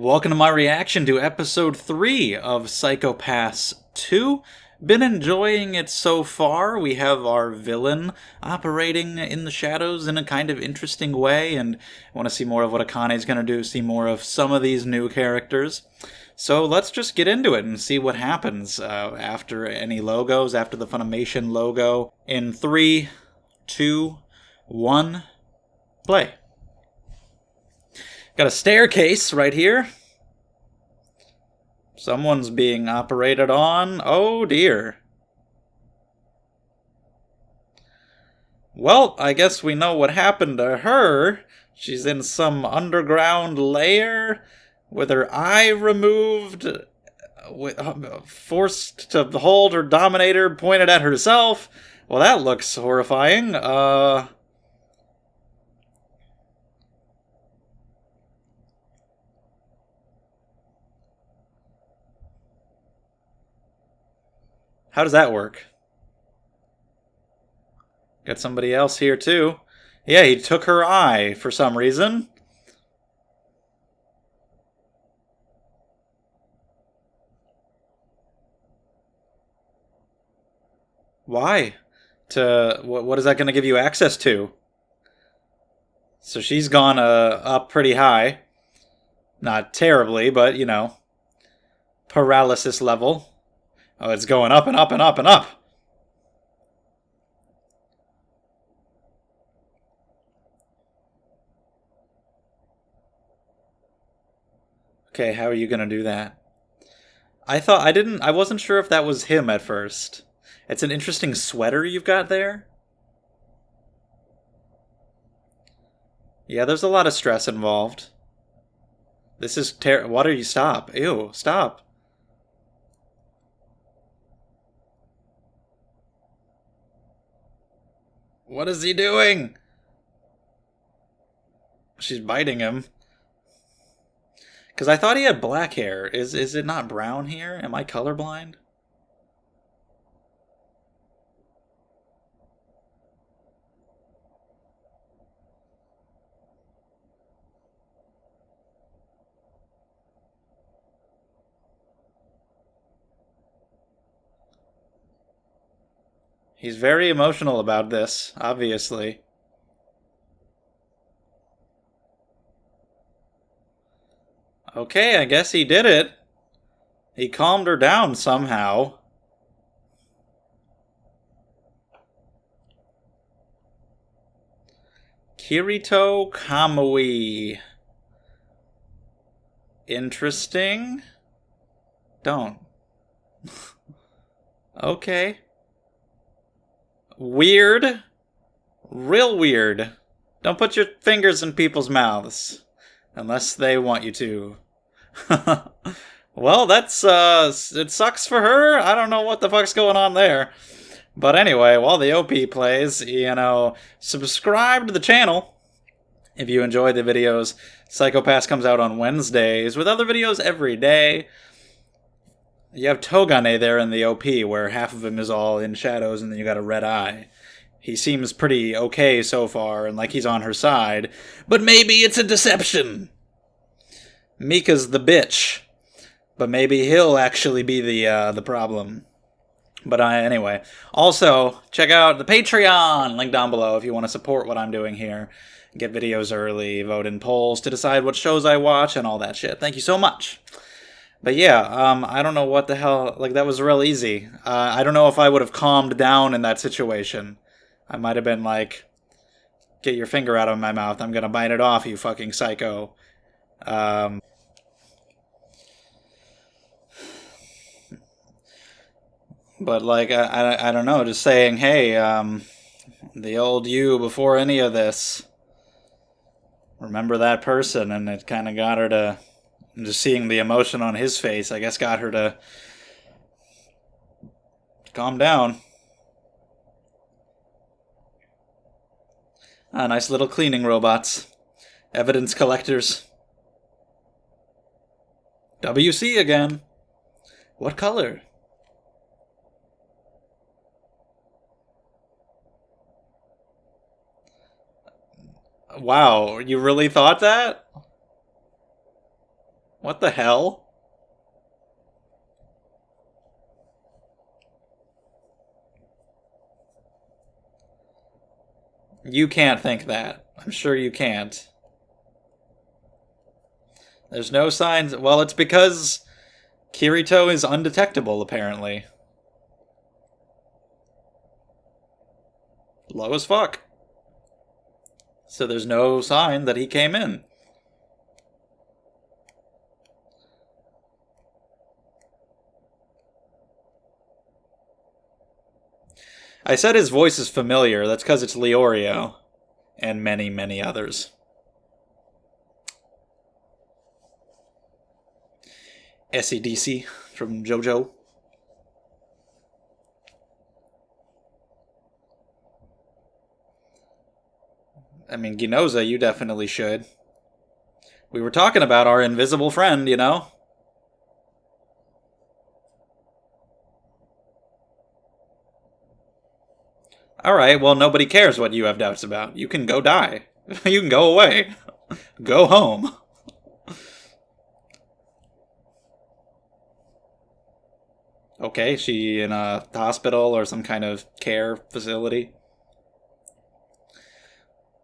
Welcome to my reaction to episode 3 of Psychopaths 2. Been enjoying it so far. We have our villain operating in the shadows in a kind of interesting way, and I want to see more of what Akane's going to do, see more of some of these new characters. So let's just get into it and see what happens after any logos, after the Funimation logo. In 3, 2, 1, play. Got a staircase right here. Someone's being operated on. Oh dear. Well, I guess we know what happened to her. She's in some underground lair with her eye removed, forced to hold her dominator pointed at herself. Well, that looks horrifying. How does that work? Got somebody else here, too. Yeah, he took her eye for some reason. Why? What is that going to give you access to? So she's gone up pretty high. Not terribly, but, you know, paralysis level. Oh, it's going up and up and up and up. Okay, how are you gonna do that? I wasn't sure if that was him at first. It's an interesting sweater you've got there. Yeah, there's a lot of stress involved. This is what are you? Stop. Ew, stop. What is he doing? She's biting him. Because I thought he had black hair. Is it not brown here? Am I colorblind? He's very emotional about this, obviously. Okay, I guess he did it. He calmed her down somehow. Kirito Kamui. Interesting. Don't. Okay. Weird. Real weird. Don't put your fingers in people's mouths. Unless they want you to. Well, that's, it sucks for her. I don't know what the fuck's going on there. But anyway, while the OP plays, you know, subscribe to the channel if you enjoy the videos. Psychopaths comes out on Wednesdays with other videos every day. You have Togane there in the OP, where half of him is all in shadows, and then you got a red eye. He seems pretty okay so far, and like he's on her side. But maybe it's a deception! Mika's the bitch. But maybe he'll actually be the problem. But anyway. Also, check out the Patreon! Link down below if you want to support what I'm doing here. Get videos early, vote in polls to decide what shows I watch, and all that shit. Thank you so much! But yeah, I don't know what the hell, like, that was real easy. I don't know if I would have calmed down in that situation. I might have been like, get your finger out of my mouth, I'm gonna bite it off, you fucking psycho. But like, I don't know, just saying, hey, the old you before any of this, remember that person, and it kind of got her to... Just seeing the emotion on his face, I guess, got her to calm down. Nice little cleaning robots. Evidence collectors. WC again. What color? Wow, you really thought that? What the hell? You can't think that. I'm sure you can't. There's no signs. Well, it's because Kirito is undetectable, apparently. Low as fuck. So there's no sign that he came in. I said his voice is familiar. That's because it's Leorio. And many, many others. SEDC from JoJo. I mean, Ginoza, you definitely should. We were talking about our invisible friend, you know? Alright, well, nobody cares what you have doubts about. You can go die. You can go away. Go home. Okay, she in a hospital or some kind of care facility?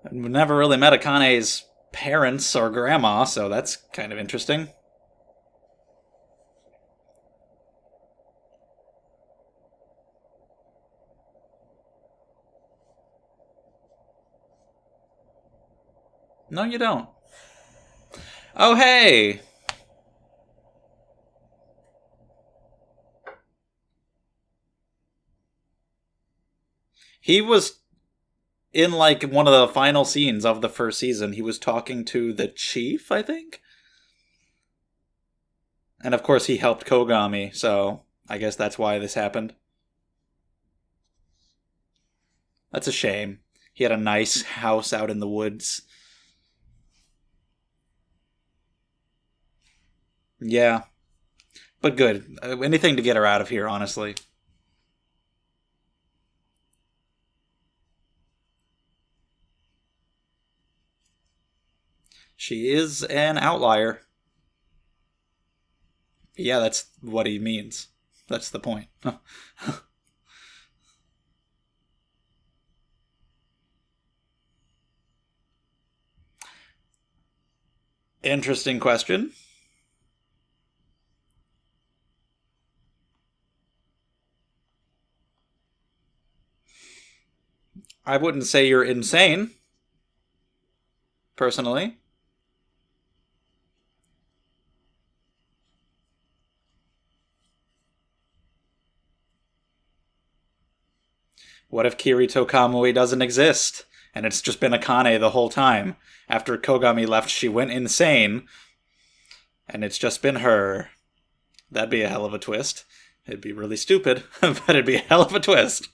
I've never really met Akane's parents or grandma, so that's kind of interesting. No, you don't. Oh, hey! He was in, like, one of the final scenes of the first season. He was talking to the chief, I think? And of course he helped Kogami, so I guess that's why this happened. That's a shame. He had a nice house out in the woods. Yeah. But good. Anything to get her out of here, honestly. She is an outlier. Yeah, that's what he means. That's the point. Interesting question. I wouldn't say you're insane, personally. What if Kirito Kamui doesn't exist? And it's just been Akane the whole time. After Kogami left, she went insane. And it's just been her. That'd be a hell of a twist. It'd be really stupid, but it'd be a hell of a twist.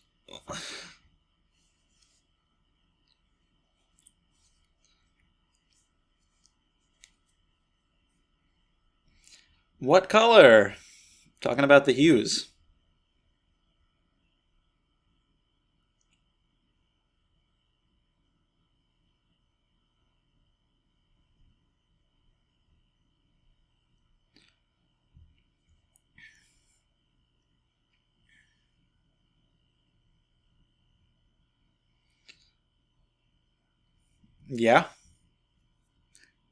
What color? Talking about the hues. Yeah.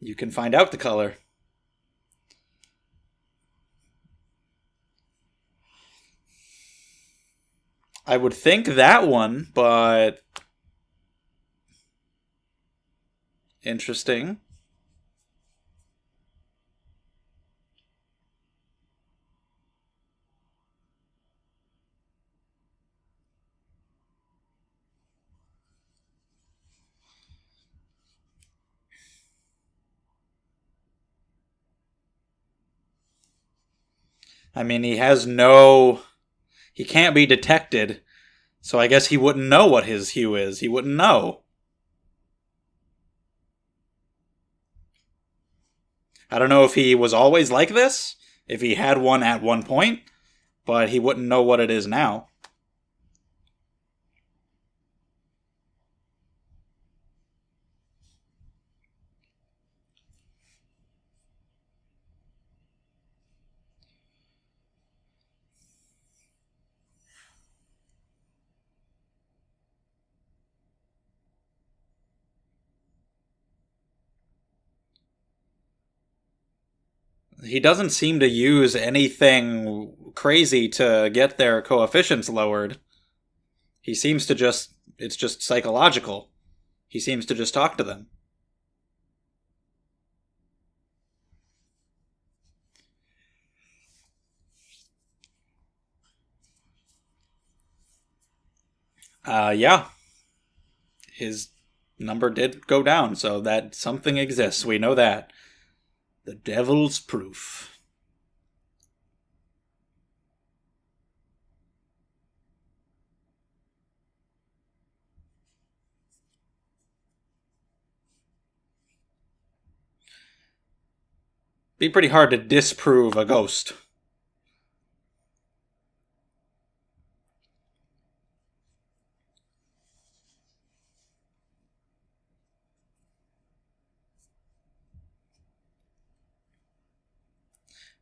You can find out the color. I would think that one, but interesting. I mean, he can't be detected, so I guess he wouldn't know what his hue is. He wouldn't know. I don't know if he was always like this, if he had one at one point, but he wouldn't know what it is now. he doesn't seem to use anything crazy to get their coefficients lowered. He seems to just, it's just psychological. He seems to just talk to them. Yeah. His number did go down, so that something exists. We know that. The devil's proof. Be pretty hard to disprove a ghost.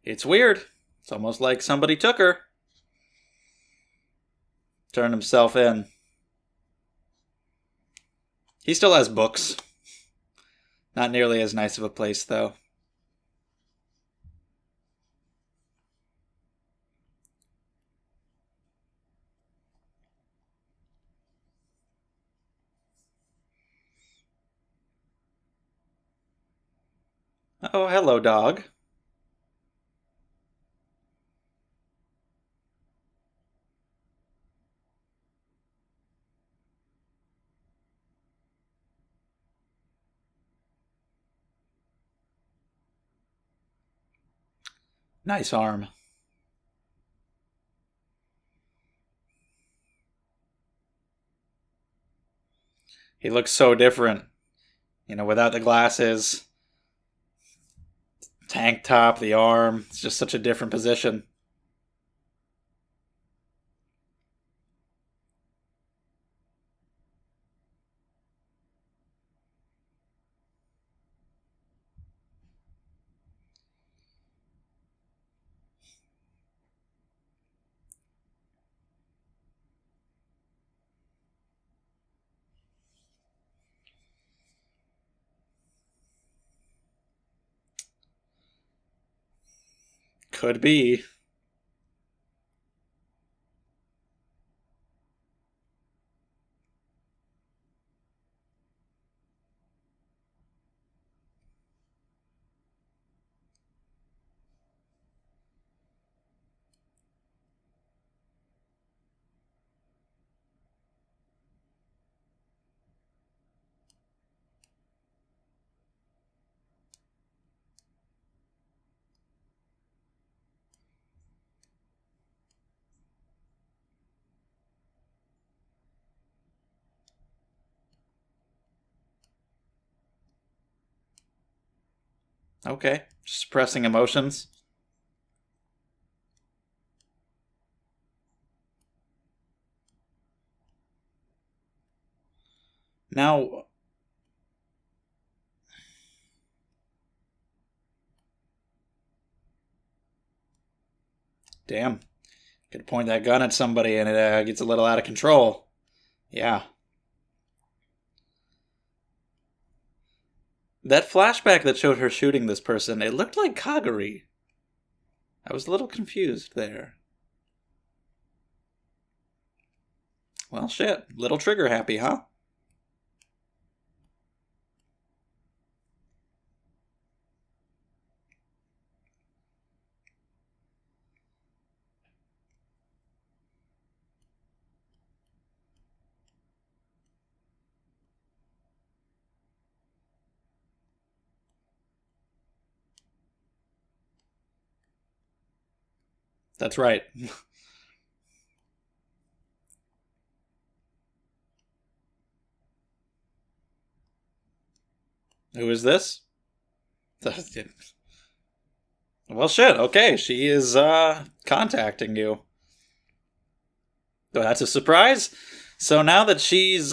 It's weird. It's almost like somebody took her. Turned himself in. He still has books. Not nearly as nice of a place, though. Oh, hello, dog. Nice arm. He looks so different. You know, without the glasses, tank top, the arm. It's just such a different position. Could be. Okay. Suppressing emotions. Now, damn. Could point that gun at somebody and it gets a little out of control. Yeah. That flashback that showed her shooting this person, it looked like Kagari. I was a little confused there. Well, shit. Little trigger happy, huh? That's right. Who is this? Well, shit. Okay, she is contacting you. Oh, that's a surprise. So now that she's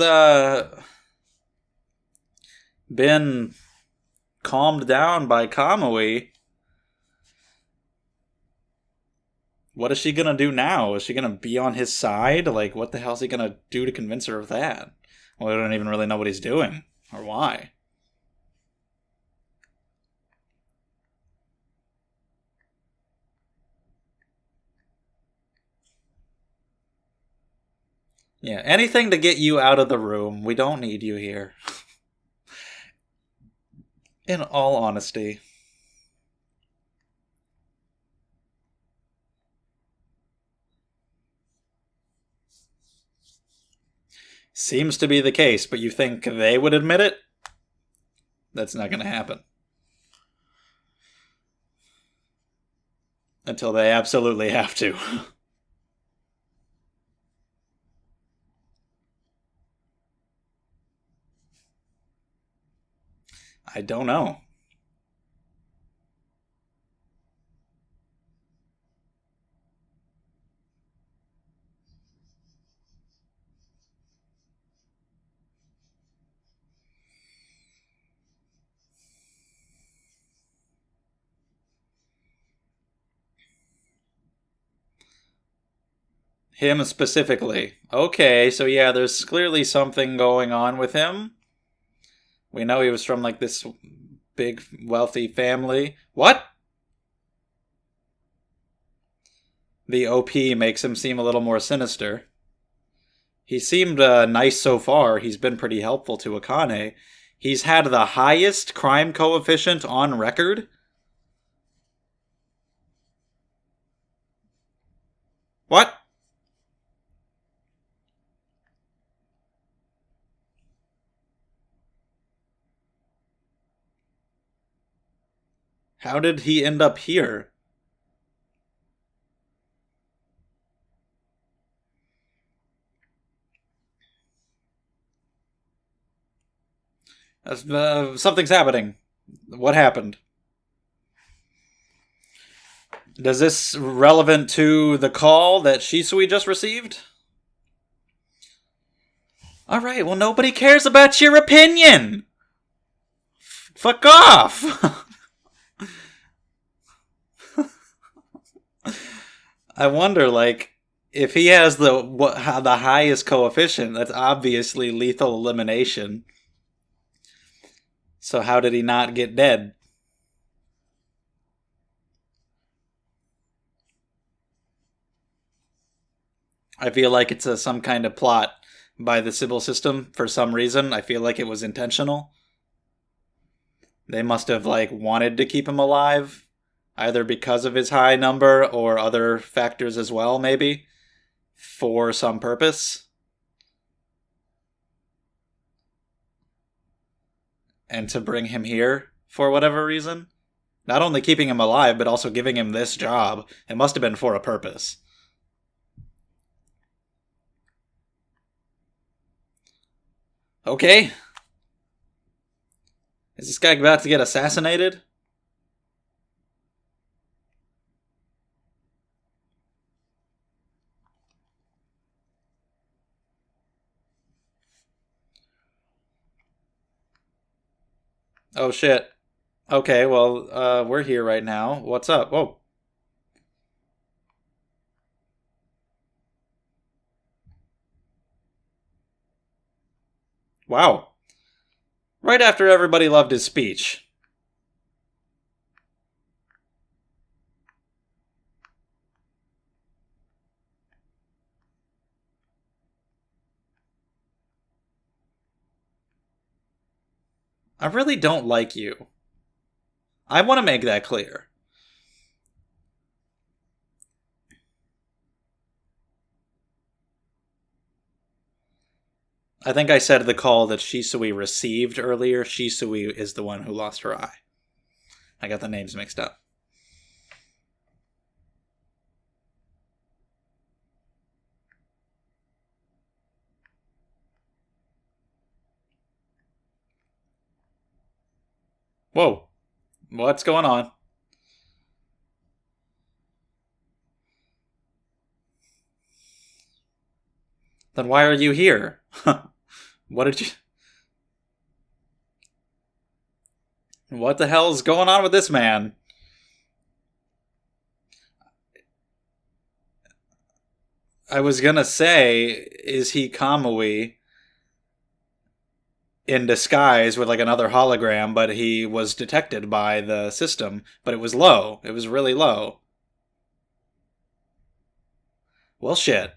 been calmed down by Kamui, what is she gonna do now? Is she gonna be on his side? Like, what the hell is he gonna do to convince her of that? Well, we don't even really know what he's doing or why. Yeah, anything to get you out of the room. We don't need you here. In all honesty. Seems to be the case, but you think they would admit it? That's not going to happen. Until they absolutely have to. I don't know. Him specifically. Okay, so yeah, there's clearly something going on with him. We know he was from, like, this big, wealthy family. What? The OP makes him seem a little more sinister. He seemed nice so far. He's been pretty helpful to Akane. He's had the highest crime coefficient on record. What? How did he end up here? Something's happening. What happened? Is this relevant to the call that Shisui just received? Alright, well, nobody cares about your opinion! Fuck off! I wonder, like, if he has the highest coefficient, that's obviously lethal elimination. So how did he not get dead? I feel like it's some kind of plot by the Sybil system for some reason. I feel like it was intentional. They must have, like, wanted to keep him alive, either because of his high number or other factors as well, maybe, for some purpose. And to bring him here for whatever reason. Not only keeping him alive, but also giving him this job. It must have been for a purpose. Okay. Is this guy about to get assassinated? Oh shit. Okay, well, we're here right now. What's up? Whoa. Wow. Right after everybody loved his speech. I really don't like you. I want to make that clear. I think I said the call that Shisui received earlier. Shisui is the one who lost her eye. I got the names mixed up. Whoa. What's going on? Then why are you here? What did you... What the hell's going on with this man? I was gonna say, is he Kamui in disguise with, like, another hologram, but he was detected by the system, but it was low. It was really low. Well, shit.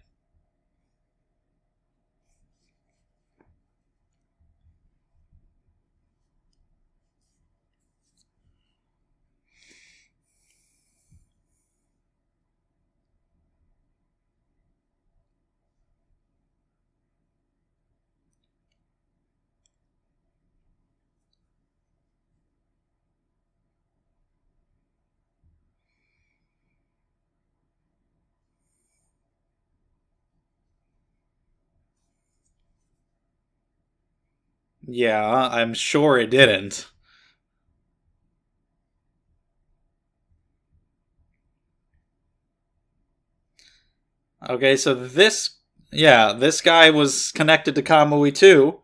Yeah, I'm sure it didn't. Okay, so this guy was connected to Kamui too.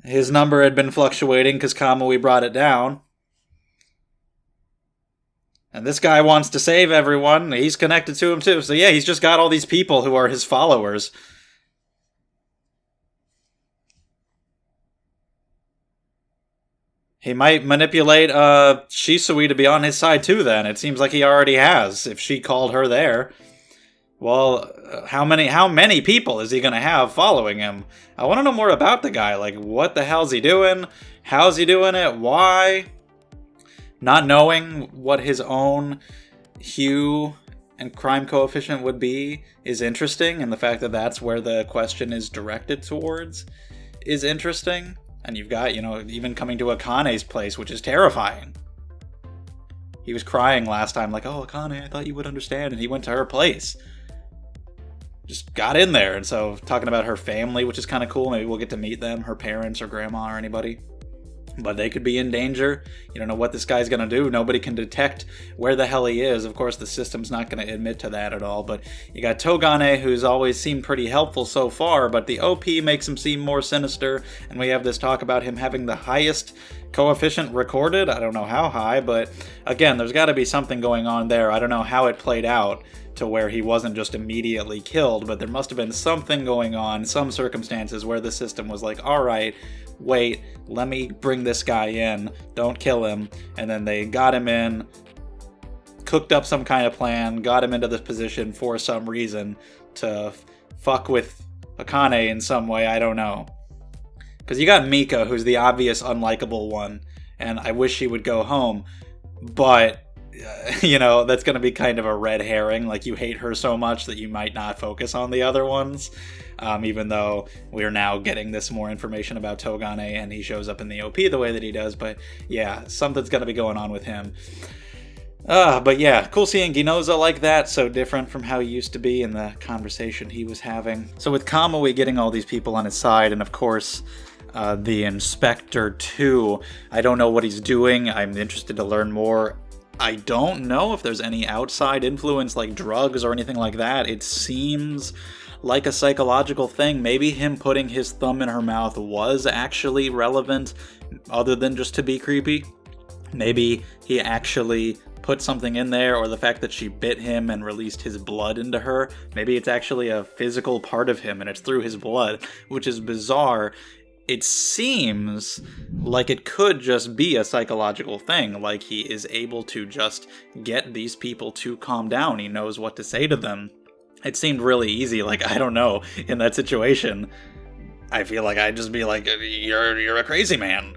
His number had been fluctuating because Kamui brought it down. And this guy wants to save everyone. He's connected to him too. So yeah, he's just got all these people who are his followers. He might manipulate Shisui to be on his side too then. It seems like he already has, if she called her there. Well, how many people is he going to have following him? I want to know more about the guy. Like, what the hell's he doing? How's he doing it? Why? Not knowing what his own hue and crime coefficient would be is interesting, and the fact that that's where the question is directed towards is interesting. And you've got, even coming to Akane's place, which is terrifying. He was crying last time, like, oh, Akane, I thought you would understand, and he went to her place. Just got in there, and so talking about her family, which is kind of cool. Maybe we'll get to meet them, her parents or grandma or anybody. But they could be in danger. You don't know what this guy's going to do. Nobody can detect where the hell he is. Of course, the system's not going to admit to that at all. But you got Togane, who's always seemed pretty helpful so far, but the OP makes him seem more sinister. And we have this talk about him having the highest coefficient recorded. I don't know how high, but again, there's got to be something going on there. I don't know how it played out to where he wasn't just immediately killed, but there must have been something going on, some circumstances where the system was like, all right, wait, let me bring this guy in, don't kill him, and then they got him in, cooked up some kind of plan, got him into this position for some reason to fuck with Akane in some way, I don't know. Because you got Mika, who's the obvious unlikable one, and I wish she would go home, but that's going to be kind of a red herring. Like, you hate her so much that you might not focus on the other ones. Even though we're now getting this more information about Togane and he shows up in the OP the way that he does. But yeah, something's going to be going on with him. But yeah, cool seeing Ginoza like that, so different from how he used to be in the conversation he was having. So with Kamui getting all these people on his side, and of course the Inspector too, I don't know what he's doing. I'm interested to learn more. I don't know if there's any outside influence like drugs or anything like that. It seems like a psychological thing. Maybe him putting his thumb in her mouth was actually relevant, other than just to be creepy. Maybe he actually put something in there, or the fact that she bit him and released his blood into her. Maybe it's actually a physical part of him and it's through his blood, which is bizarre. It seems like it could just be a psychological thing, like he is able to just get these people to calm down. He knows what to say to them. It seemed really easy, like, I don't know, in that situation, I feel like I'd just be like, you're a crazy man.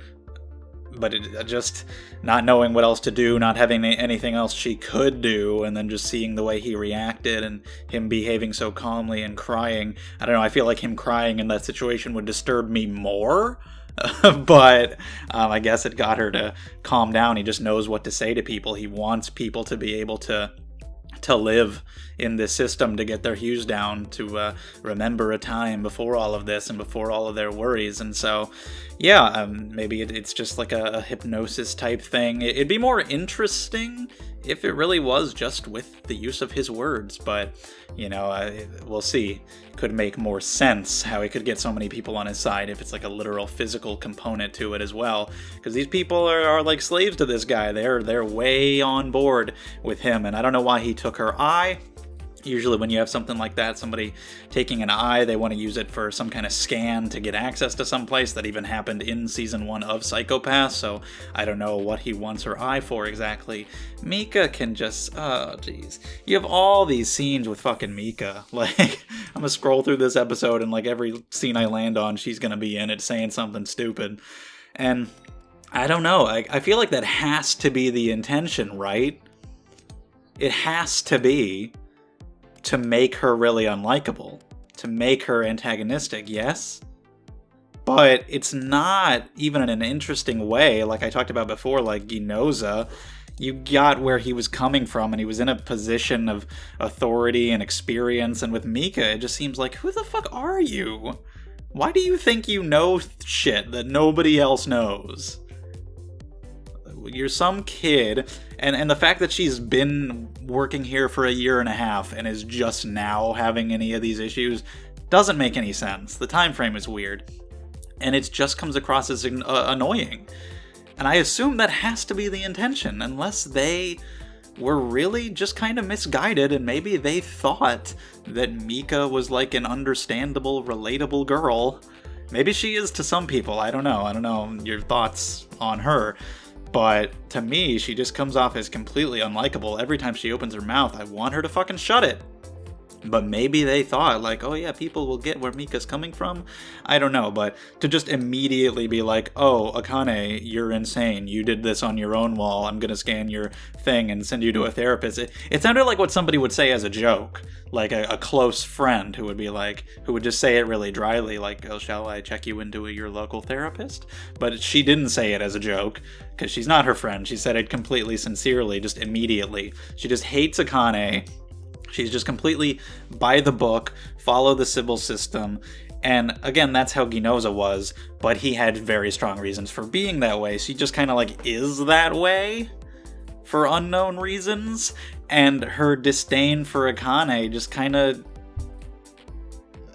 But just not knowing what else to do, not having anything else she could do, and then just seeing the way he reacted and him behaving so calmly and crying. I don't know, I feel like him crying in that situation would disturb me more. But I guess it got her to calm down. He just knows what to say to people. He wants people to be able to live in this system, to get their hues down, to remember a time before all of this and before all of their worries. And so, yeah, maybe it's just like a hypnosis type thing. It'd be more interesting if it really was just with the use of his words, but, we'll see. Could make more sense how he could get so many people on his side if it's like a literal physical component to it as well. Because these people are like slaves to this guy. They're way on board with him, and I don't know why he took her eye. Usually when you have something like that, somebody taking an eye, they want to use it for some kind of scan to get access to some place. That even happened in Season 1 of Psycho-Pass, so I don't know what he wants her eye for exactly. Mika can just... oh, jeez. You have all these scenes with fucking Mika. Like, I'm gonna scroll through this episode, and like every scene I land on, she's gonna be in it saying something stupid. And I don't know. I feel like that has to be the intention, right? It has to be... to make her really unlikable, to make her antagonistic, yes? But it's not even in an interesting way, like I talked about before, like Ginoza. You got where he was coming from, and he was in a position of authority and experience, and with Mika, it just seems like, who the fuck are you? Why do you think you know shit that nobody else knows? You're some kid, and the fact that she's been working here for a year and a half and is just now having any of these issues doesn't make any sense. The time frame is weird, and it just comes across as annoying. And I assume that has to be the intention, unless they were really just kind of misguided, and maybe they thought that Mika was like an understandable, relatable girl. Maybe she is to some people, I don't know your thoughts on her. But to me, she just comes off as completely unlikable. Every time she opens her mouth, I want her to fucking shut it. But maybe they thought, like, oh yeah, people will get where Mika's coming from. I don't know, but to just immediately be like, oh, Akane, you're insane. You did this on your own wall. I'm gonna scan your thing and send you to a therapist. It sounded like what somebody would say as a joke. Like a close friend who would be like, who would just say it really dryly, like, oh, shall I check you into your local therapist? But she didn't say it as a joke, because she's not her friend. She said it completely sincerely, just immediately. She just hates Akane. She's just completely by the book, follow the Sybil system, and again, that's how Ginoza was, but he had very strong reasons for being that way. She just kind of like is that way for unknown reasons, and her disdain for Akane just kind of,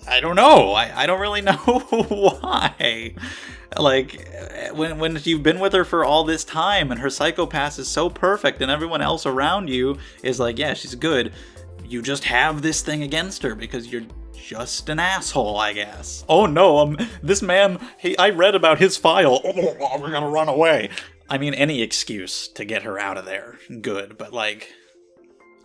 I don't know, I don't really know why. Like, when you've been with her for all this time, and her psychopath is so perfect, and everyone else around you is like, yeah, she's good, you just have this thing against her because you're just an asshole, I guess. Oh no, this man, I read about his file. Oh, we're gonna run away. I mean, any excuse to get her out of there, good, but like,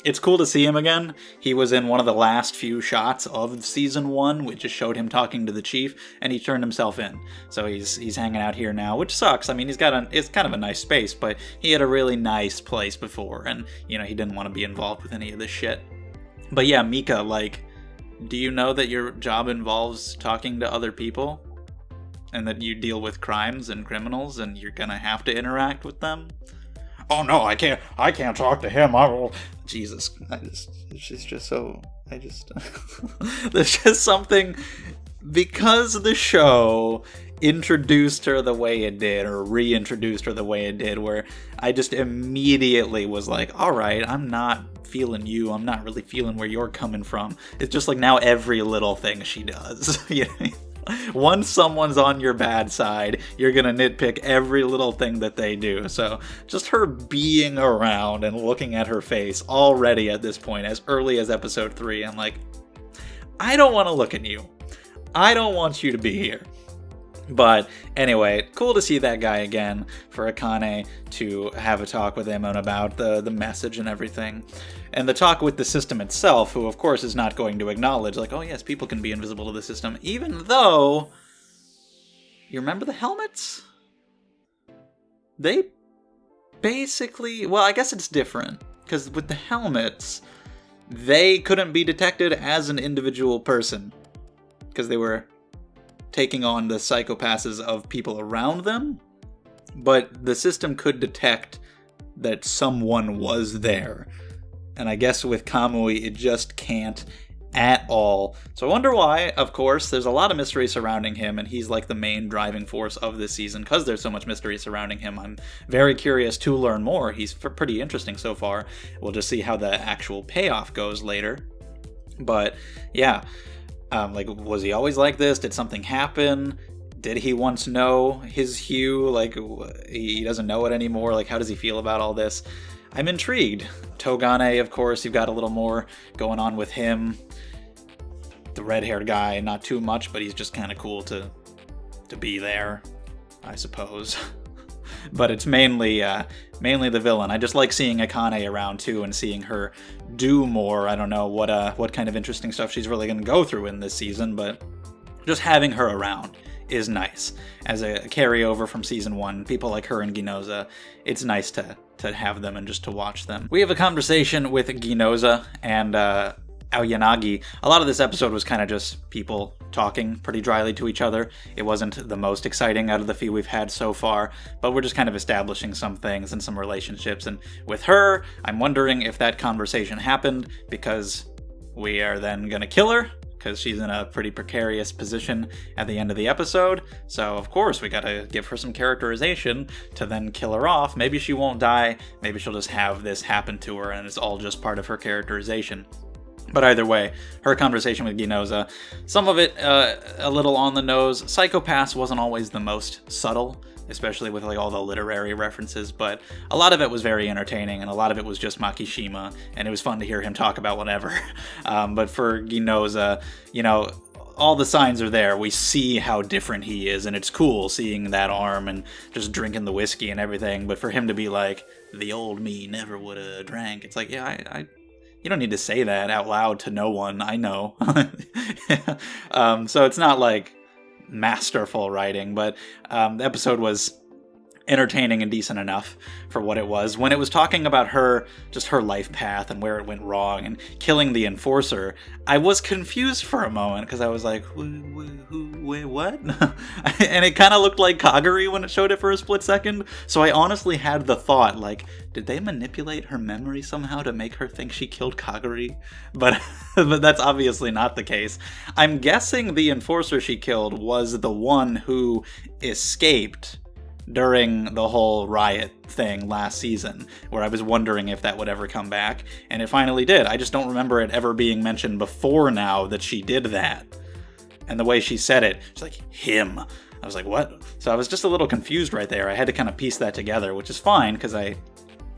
it's cool to see him again. He was in one of the last few shots of season 1, which just showed him talking to the chief, and he turned himself in. So he's hanging out here now, which sucks. I mean, it's kind of a nice space, but he had a really nice place before, and, you know, he didn't want to be involved with any of this shit. But yeah, Mika, like, do you know that your job involves talking to other people? And that you deal with crimes and criminals, and you're gonna have to interact with them? Oh no, I can't talk to him, I will... Jesus, there's just something, because the show introduced her the way it did, or reintroduced her the way it did, where I just immediately was like, alright, I'm not feeling you, I'm not really feeling where you're coming from. It's just like now every little thing she does. Once someone's on your bad side, you're gonna nitpick every little thing that they do. So just her being around and looking at her face already at this point, as early as episode 3, I'm like, I don't want to look at you. I don't want you to be here. But anyway, cool to see that guy again, for Akane to have a talk with him and about the message and everything. And the talk with the system itself, who of course is not going to acknowledge, like, oh yes, people can be invisible to the system, even though, you remember the helmets? They basically, well, I guess it's different, because with the helmets, they couldn't be detected as an individual person, because they were taking on the psychopaths of people around them, but the system could detect that someone was there. And I guess with Kamui, it just can't at all. So I wonder why. Of course, there's a lot of mystery surrounding him, and he's like the main driving force of this season because there's so much mystery surrounding him. I'm very curious to learn more. He's pretty interesting so far. We'll just see how the actual payoff goes later. But yeah, like, was he always like this? Did something happen? Did he once know his hue? Like, he doesn't know it anymore. Like, how does he feel about all this? I'm intrigued. Togane, of course, you've got a little more going on with him. The red-haired guy, not too much, but he's just kind of cool to be there, I suppose. But it's mainly the villain. I just like seeing Akane around too, and seeing her do more. I don't know what kind of interesting stuff she's really going to go through in this season, but just having her around is nice. As a carryover from season 1, people like her and Ginoza, it's nice to have them and just to watch them. We have a conversation with Ginoza and Aoyanagi. A lot of this episode was kind of just people talking pretty dryly to each other. It wasn't the most exciting out of the few we've had so far, but we're just kind of establishing some things and some relationships. And with her, I'm wondering if that conversation happened because we are then gonna kill her, because she's in a pretty precarious position at the end of the episode. So, of course, we gotta give her some characterization to then kill her off. Maybe she won't die. Maybe she'll just have this happen to her, and it's all just part of her characterization. But either way, her conversation with Ginoza, some of it a little on the nose. Psychopaths wasn't always the most subtle, especially with like all the literary references, but a lot of it was very entertaining, and a lot of it was just Makishima, and it was fun to hear him talk about whatever. But for Ginoza, you know, all the signs are there. We see how different he is, and it's cool seeing that arm and just drinking the whiskey and everything. But for him to be like, the old me never would have drank, it's like, yeah, you don't need to say that out loud to no one. I know. So it's not like masterful writing, but the episode was entertaining and decent enough for what it was. When it was talking about her, just her life path and where it went wrong and killing the enforcer, I was confused for a moment because I was like, wait, what? And it kind of looked like Kaguri when it showed it for a split second. So I honestly had the thought, like, did they manipulate her memory somehow to make her think she killed Kaguri? But that's obviously not the case. I'm guessing the enforcer she killed was the one who escaped during the whole riot thing last season, where I was wondering if that would ever come back, and it finally did. I just don't remember it ever being mentioned before now that she did that. And the way she said it, she's like, him. I was like, what? So I was just a little confused right there. I had to kind of piece that together, which is fine, because I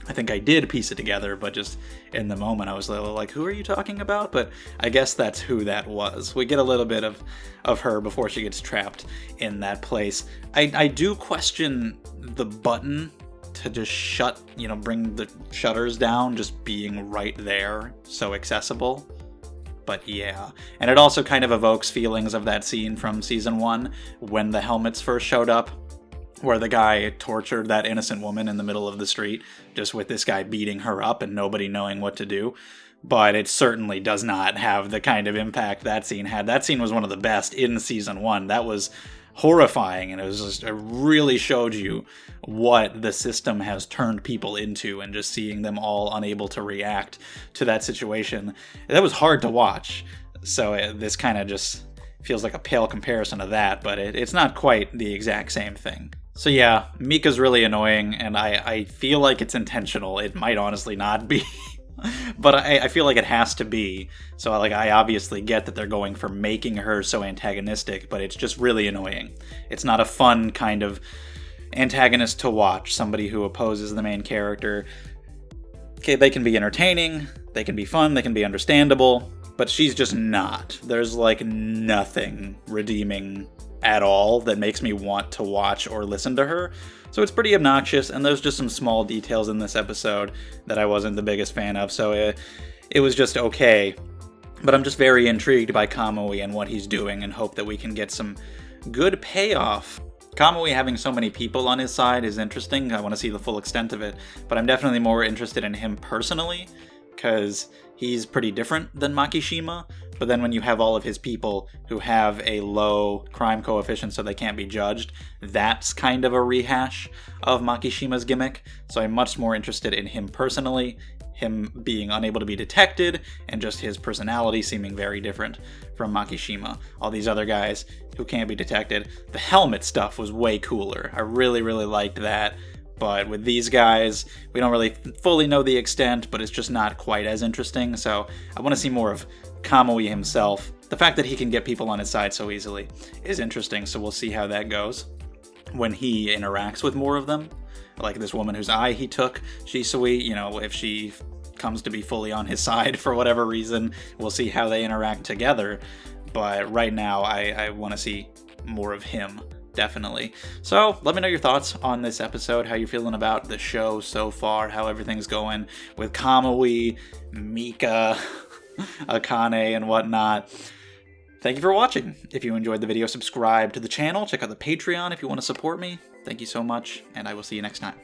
think I did piece it together, but just in the moment I was a little like, who are you talking about? But I guess that's who that was. We get a little bit of her before she gets trapped in that place. I do question the button to just bring the shutters down, just being right there, so accessible. But yeah. And it also kind of evokes feelings of that scene from season 1 when the helmets first showed up, where the guy tortured that innocent woman in the middle of the street, just with this guy beating her up and nobody knowing what to do. But it certainly does not have the kind of impact that scene had. That scene was one of the best in season 1. That was horrifying, and it really showed you what the system has turned people into, and just seeing them all unable to react to that situation. That was hard to watch. So this kind of just feels like a pale comparison to that, but it's not quite the exact same thing. So yeah, Mika's really annoying, and I feel like it's intentional. It might honestly not be, but I feel like it has to be. So I obviously get that they're going for making her so antagonistic, but it's just really annoying. It's not a fun kind of antagonist to watch, somebody who opposes the main character. Okay, they can be entertaining, they can be fun, they can be understandable, but she's just not. There's like nothing redeeming at all that makes me want to watch or listen to her. So it's pretty obnoxious, and there's just some small details in this episode that I wasn't the biggest fan of, so it was just okay. But I'm just very intrigued by Kamui and what he's doing, and hope that we can get some good payoff. Kamui having so many people on his side is interesting. I want to see the full extent of it, but I'm definitely more interested in him personally, because he's pretty different than Makishima. But then when you have all of his people who have a low crime coefficient so they can't be judged, that's kind of a rehash of Makishima's gimmick. So I'm much more interested in him personally, him being unable to be detected, and just his personality seeming very different from Makishima. All these other guys who can't be detected. The helmet stuff was way cooler. I really, really liked that. But with these guys, we don't really fully know the extent, but it's just not quite as interesting. So I want to see more of Kamui himself. The fact that he can get people on his side so easily is interesting, so we'll see how that goes when he interacts with more of them. Like this woman whose eye he took, Shisui, if she comes to be fully on his side for whatever reason, we'll see how they interact together. But right now, I want to see more of him. Definitely. So let me know your thoughts on this episode, how you're feeling about the show so far, how everything's going with Kamui, Mika, Akane, and whatnot. Thank you for watching. If you enjoyed the video, subscribe to the channel. Check out the Patreon if you want to support me. Thank you so much, and I will see you next time.